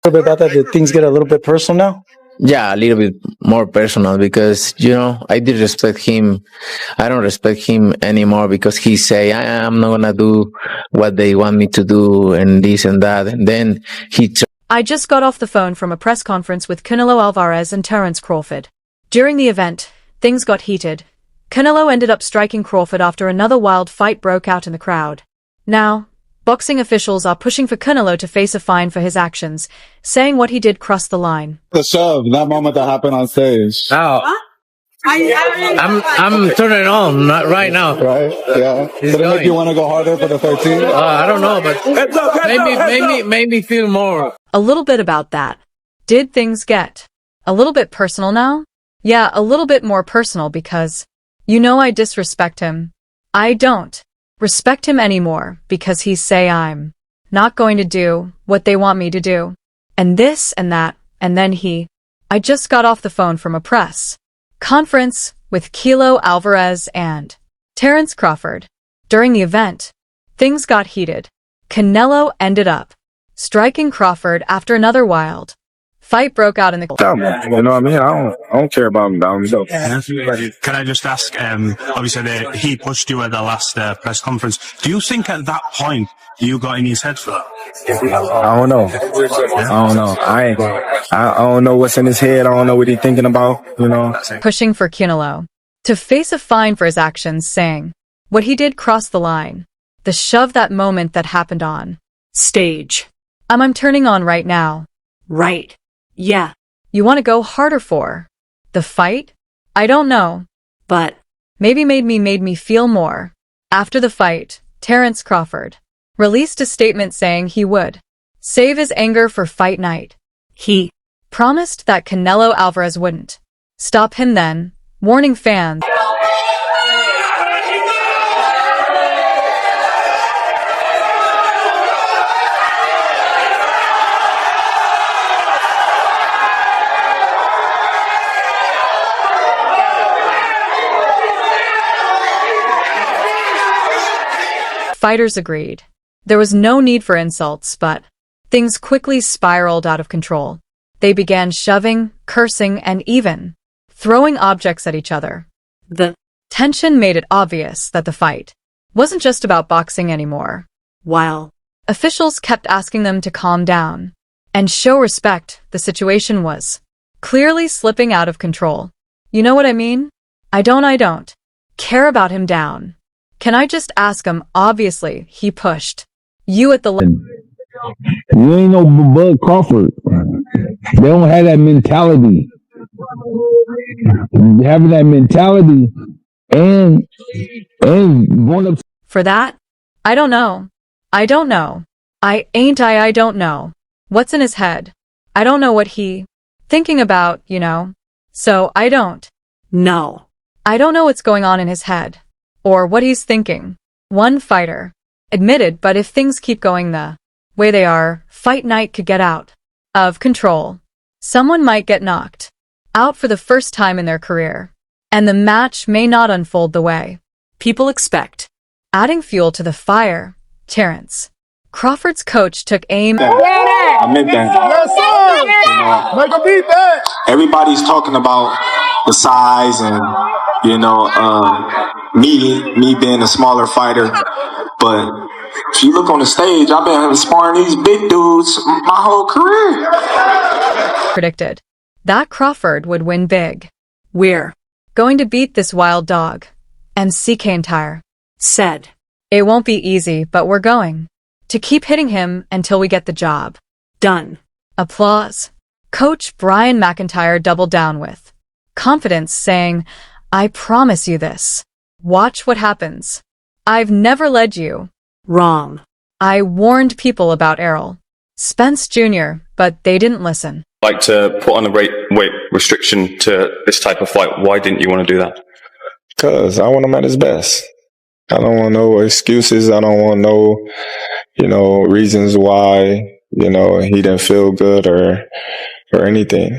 A little bit about that. Did things get a little bit personal now? Yeah, a little bit more personal because, I did respect him. I don't respect him anymore because he say, I'm not going to do what they want me to do and this and that. And then I just got off the phone from a press conference with Canelo Alvarez and Terence Crawford. During the event, things got heated. Canelo ended up striking Crawford after another wild fight broke out in the crowd. Now, boxing officials are pushing for Canelo to face a fine for his actions, saying what he did crossed the line. The shove, that moment that happened on stage. Oh, I'm turning on right now. Right? Yeah. Did it make you want to go harder for the 13? I don't know, but made me feel more. A little bit about that. Did things get a little bit personal now? Yeah, a little bit more personal because, I disrespect him. I don't respect him anymore because he say I'm not going to do what they want me to do. And this and that, and then I just got off the phone from a press conference with Canelo Alvarez and Terence Crawford. During the event, things got heated. Canelo ended up striking Crawford after another wild fight broke out in the... You know what I mean? I don't care about him down. So. Can I just ask, obviously he pushed you at the last press conference. Do you think at that point you got in his head for that? I don't know. I don't know what's in his head. I don't know what he's thinking about, Pushing for Canelo to face a fine for his actions, saying what he did crossed the line. The shove, that moment that happened on stage. I'm turning on right now. Right. Yeah. You want to go harder for the fight? I don't know. But maybe made me feel more. After the fight, Terence Crawford released a statement saying he would save his anger for fight night. He promised that Canelo Alvarez wouldn't stop him then, warning fans. Fighters agreed. There was no need for insults, but things quickly spiraled out of control. They began shoving, cursing, and even throwing objects at each other. The tension made it obvious that the fight wasn't just about boxing anymore. While officials kept asking them to calm down and show respect, the situation was clearly slipping out of control. You know what I mean? I don't care about him down. Can I just ask him? Obviously, he pushed you at the You ain't no Bud Crawford. They don't have that mentality. Having that mentality and going up. For that? I don't know. I don't know. I don't know. What's in his head? I don't know what he thinking about, So I don't know. I don't know what's going on in his head. Or what he's thinking. One fighter admitted, but if things keep going the way they are, fight night could get out of control. Someone might get knocked out for the first time in their career, and the match may not unfold the way people expect. Adding fuel to the fire, Terence Crawford's coach took aim at... I meant that. Yes, sir! Make a beat that! Everybody's talking about the size and, me being a smaller fighter. But if you look on the stage, I've been sparring these big dudes my whole career. Predicted that Crawford would win big. We're going to beat this wild dog. And McIntyre said, it won't be easy, but we're going to keep hitting him until we get the job done. Applause. Coach Brian McIntyre doubled down with confidence, saying, I promise you this. Watch what happens. I've never led you wrong. I warned people about Errol Spence Jr., but they didn't listen. Like to put on a weight restriction to this type of fight. Why didn't you want to do that? Because I want him at his best. I don't want no excuses. I don't want no, reasons why, he didn't feel good or anything.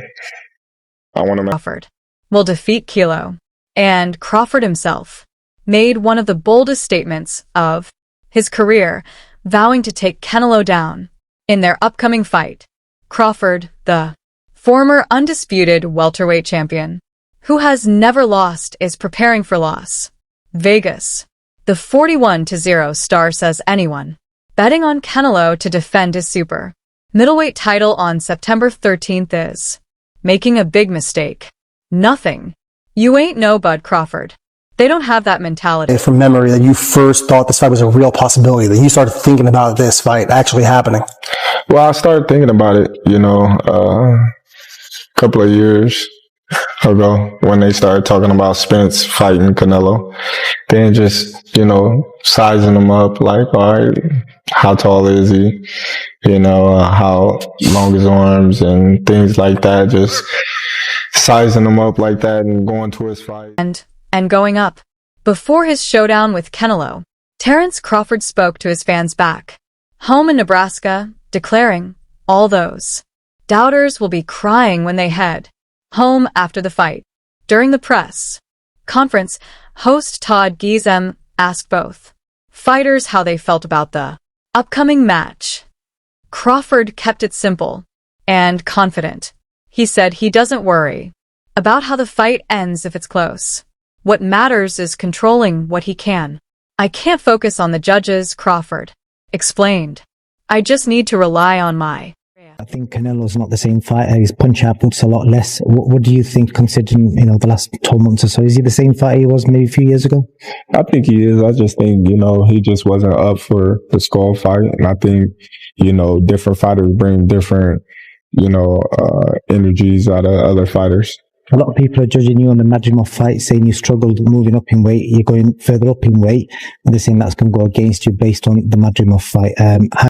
I want him. Crawford will defeat Canelo. And Crawford himself made one of the boldest statements of his career, vowing to take Canelo down in their upcoming fight. Crawford, the former undisputed welterweight champion, who has never lost, is preparing for loss. Vegas. The 41-0 star says anyone betting on Canelo to defend his super middleweight title on September 13th is making a big mistake. Nothing. You ain't no Bud Crawford. They don't have that mentality. From memory, that you first thought this fight was a real possibility, that you started thinking about this fight actually happening? Well, I started thinking about it, a couple of years ago when they started talking about Spence fighting Canelo. Then just, sizing him up like, all right, how tall is he? How long his arms and things like that. Just sizing him up like that and going to his fight. And going up. Before his showdown with Canelo, Terence Crawford spoke to his fans back home in Nebraska, declaring, all those doubters will be crying when they head home after the fight. During the press conference, host Todd Giesem asked both fighters how they felt about the upcoming match. Crawford kept it simple and confident. He said he doesn't worry about how the fight ends if it's close. What matters is controlling what he can. I can't focus on the judges, Crawford explained. I just need to rely on my... I think Canelo's not the same fighter. His punch output's a lot less. What do you think, considering, the last 12 months or so? Is he the same fighter he was maybe a few years ago? I think he is. I just think, he just wasn't up for the Skull fight. And I think, different fighters bring different, energies out of other fighters. A lot of people are judging you on the Madrimov fight, saying you struggled moving up in weight. You're going further up in weight, and they're saying that's going to go against you based on the Madrimov fight.